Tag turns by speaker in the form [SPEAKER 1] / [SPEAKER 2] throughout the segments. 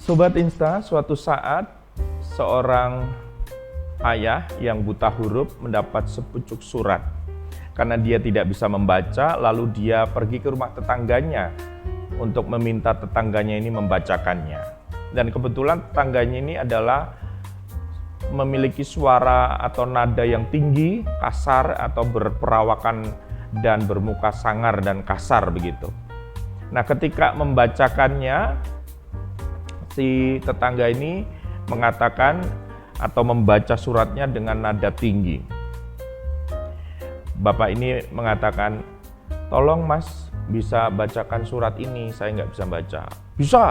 [SPEAKER 1] Sobat Insta, suatu saat seorang ayah yang buta huruf mendapat sepucuk surat. Karena dia tidak bisa membaca, lalu dia pergi ke rumah tetangganya untuk meminta tetangganya ini membacakannya. Dan kebetulan tetangganya ini adalah memiliki suara atau nada yang tinggi, kasar, atau berperawakan dan bermuka sangar dan kasar begitu. Nah, ketika membacakannya, si tetangga ini mengatakan atau membaca suratnya dengan nada tinggi. Bapak ini mengatakan, tolong mas bisa bacakan surat ini, saya nggak bisa baca. Bisa,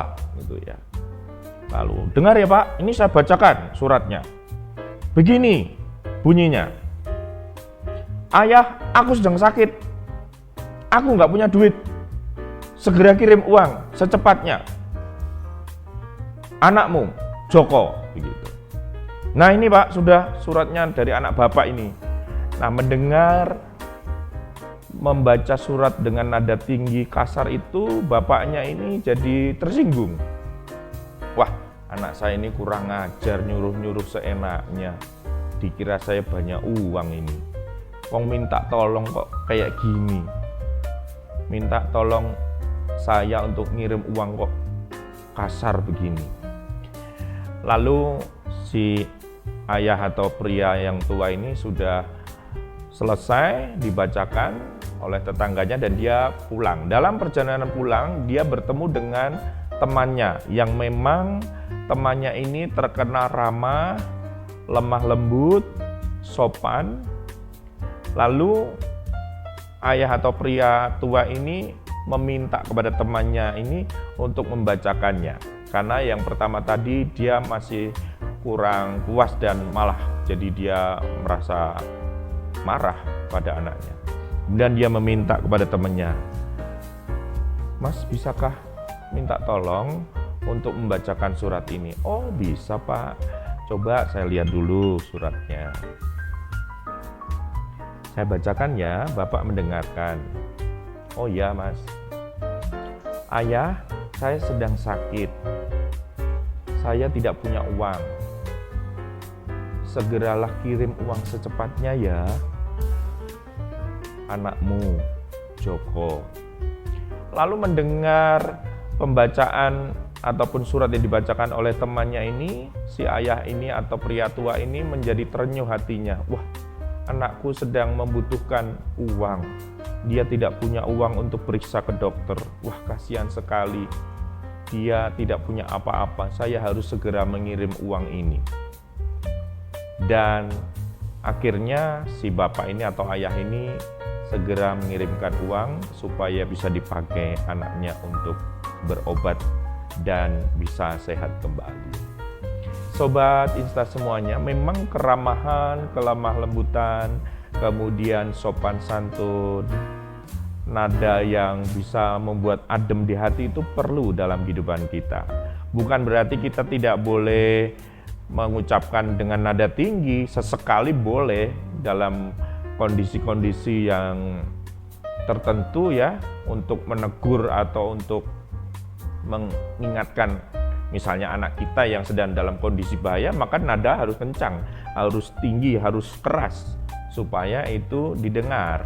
[SPEAKER 1] gitu ya. Lalu, dengar ya pak, ini saya bacakan suratnya. Begini bunyinya. Ayah, aku sedang sakit. Aku nggak punya duit. Segera kirim uang secepatnya. Anakmu, Joko, begitu. Nah ini pak, sudah suratnya dari anak bapak ini. Nah mendengar membaca surat dengan nada tinggi kasar itu, bapaknya ini jadi tersinggung. Wah, anak saya ini kurang ajar, nyuruh-nyuruh seenaknya. Dikira saya banyak uang ini. Wong minta tolong kok kayak gini. Minta tolong saya untuk ngirim uang kok kasar begini. Lalu si ayah atau pria yang tua ini sudah selesai dibacakan oleh tetangganya dan dia pulang. Dalam perjalanan pulang, dia bertemu dengan temannya yang memang temannya ini terkenal ramah, lemah lembut, sopan. Lalu ayah atau pria tua ini meminta kepada temannya ini untuk membacakannya. Karena yang pertama tadi dia masih kurang puas dan malah jadi dia merasa marah pada anaknya. Kemudian dia meminta kepada temannya, Mas bisakah minta tolong untuk membacakan surat ini? Oh bisa pak, coba saya lihat dulu suratnya. Saya bacakan ya, bapak mendengarkan. Oh iya mas. Ayah, saya sedang sakit. Saya tidak punya uang. Segeralah kirim uang secepatnya ya. Anakmu, Joko. Lalu mendengar pembacaan ataupun surat yang dibacakan oleh temannya ini, si ayah ini atau pria tua ini menjadi terenyuh hatinya. Wah, anakku sedang membutuhkan uang. Dia tidak punya uang untuk periksa ke dokter. Wah, kasihan sekali. Dia tidak punya apa-apa. Saya harus segera mengirim uang ini. Dan akhirnya si bapak ini atau ayah ini segera mengirimkan uang supaya bisa dipakai anaknya untuk berobat dan bisa sehat kembali. Sobat Insta semuanya, memang keramahan, kelemah lembutan, kemudian sopan santun, nada yang bisa membuat adem di hati itu perlu dalam kehidupan kita. Bukan berarti kita tidak boleh mengucapkan dengan nada tinggi, sesekali boleh dalam kondisi-kondisi yang tertentu ya, untuk menegur atau untuk mengingatkan misalnya anak kita yang sedang dalam kondisi bahaya, maka nada harus kencang, harus tinggi, harus keras supaya itu didengar.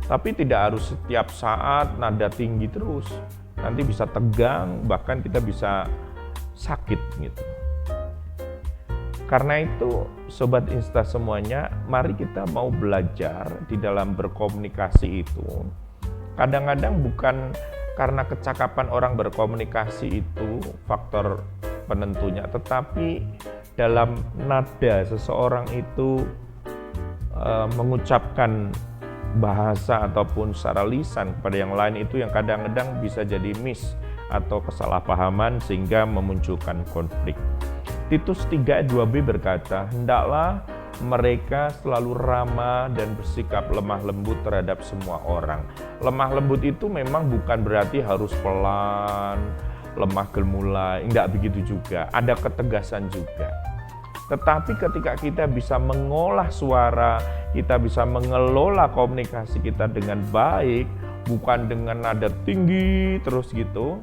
[SPEAKER 1] Tapi tidak harus setiap saat nada tinggi terus, nanti bisa tegang, bahkan kita bisa sakit gitu. Karena itu Sobat Insta semuanya, mari kita mau belajar di dalam berkomunikasi itu. Kadang-kadang bukan karena kecakapan orang berkomunikasi itu faktor penentunya, tetapi dalam nada seseorang itu mengucapkan bahasa ataupun secara lisan kepada yang lain itu yang kadang-kadang bisa jadi miss atau kesalahpahaman sehingga memunculkan konflik. Titus 3 ayat 2b berkata, hendaklah mereka selalu ramah dan bersikap lemah lembut terhadap semua orang. Lemah lembut itu memang bukan berarti harus pelan, lemah gemulai, enggak begitu juga. Ada ketegasan juga. Tetapi ketika kita bisa mengolah suara, kita bisa mengelola komunikasi kita dengan baik, bukan dengan nada tinggi terus gitu,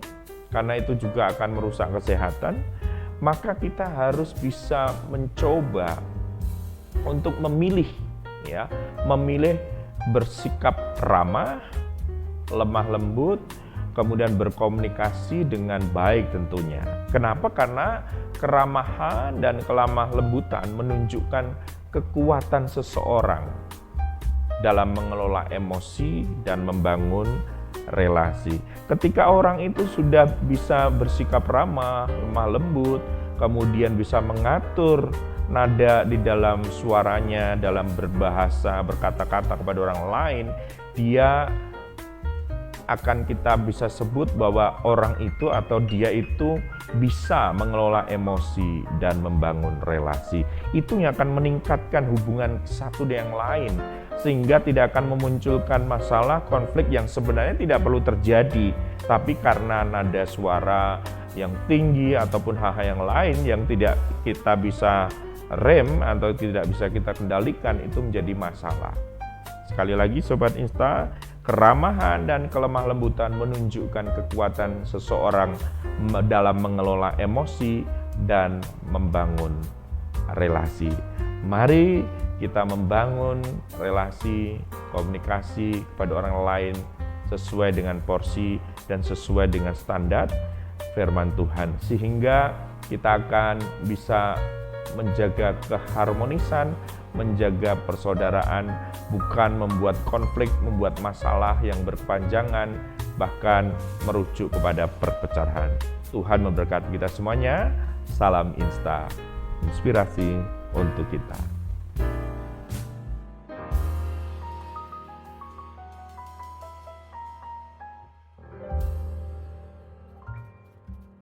[SPEAKER 1] karena itu juga akan merusak kesehatan, maka kita harus bisa mencoba untuk memilih bersikap ramah, lemah lembut, kemudian berkomunikasi dengan baik tentunya. Kenapa? Karena keramahan dan kelemah lembutan menunjukkan kekuatan seseorang dalam mengelola emosi dan membangun relasi. Ketika orang itu sudah bisa bersikap ramah, lemah lembut, kemudian bisa mengatur nada di dalam suaranya, dalam berbahasa, berkata-kata kepada orang lain, dia akan kita bisa sebut bahwa orang itu atau dia itu bisa mengelola emosi dan membangun relasi. Itu yang akan meningkatkan hubungan satu dengan yang lain, sehingga tidak akan memunculkan masalah konflik yang sebenarnya tidak perlu terjadi, tapi karena nada suara yang tinggi ataupun hal-hal yang lain yang tidak kita bisa rem atau tidak bisa kita kendalikan, itu menjadi masalah. Sekali lagi Sobat Insta, keramahan dan kelemah lembutan menunjukkan kekuatan seseorang dalam mengelola emosi dan membangun relasi. Mari kita membangun relasi, komunikasi kepada orang lain sesuai dengan porsi dan sesuai dengan standar firman Tuhan, sehingga kita akan bisa menjaga keharmonisan, menjaga persaudaraan, bukan membuat konflik, membuat masalah yang berkepanjangan, bahkan merujuk kepada perpecahan. Tuhan memberkati kita semuanya. Salam Insta, inspirasi untuk kita.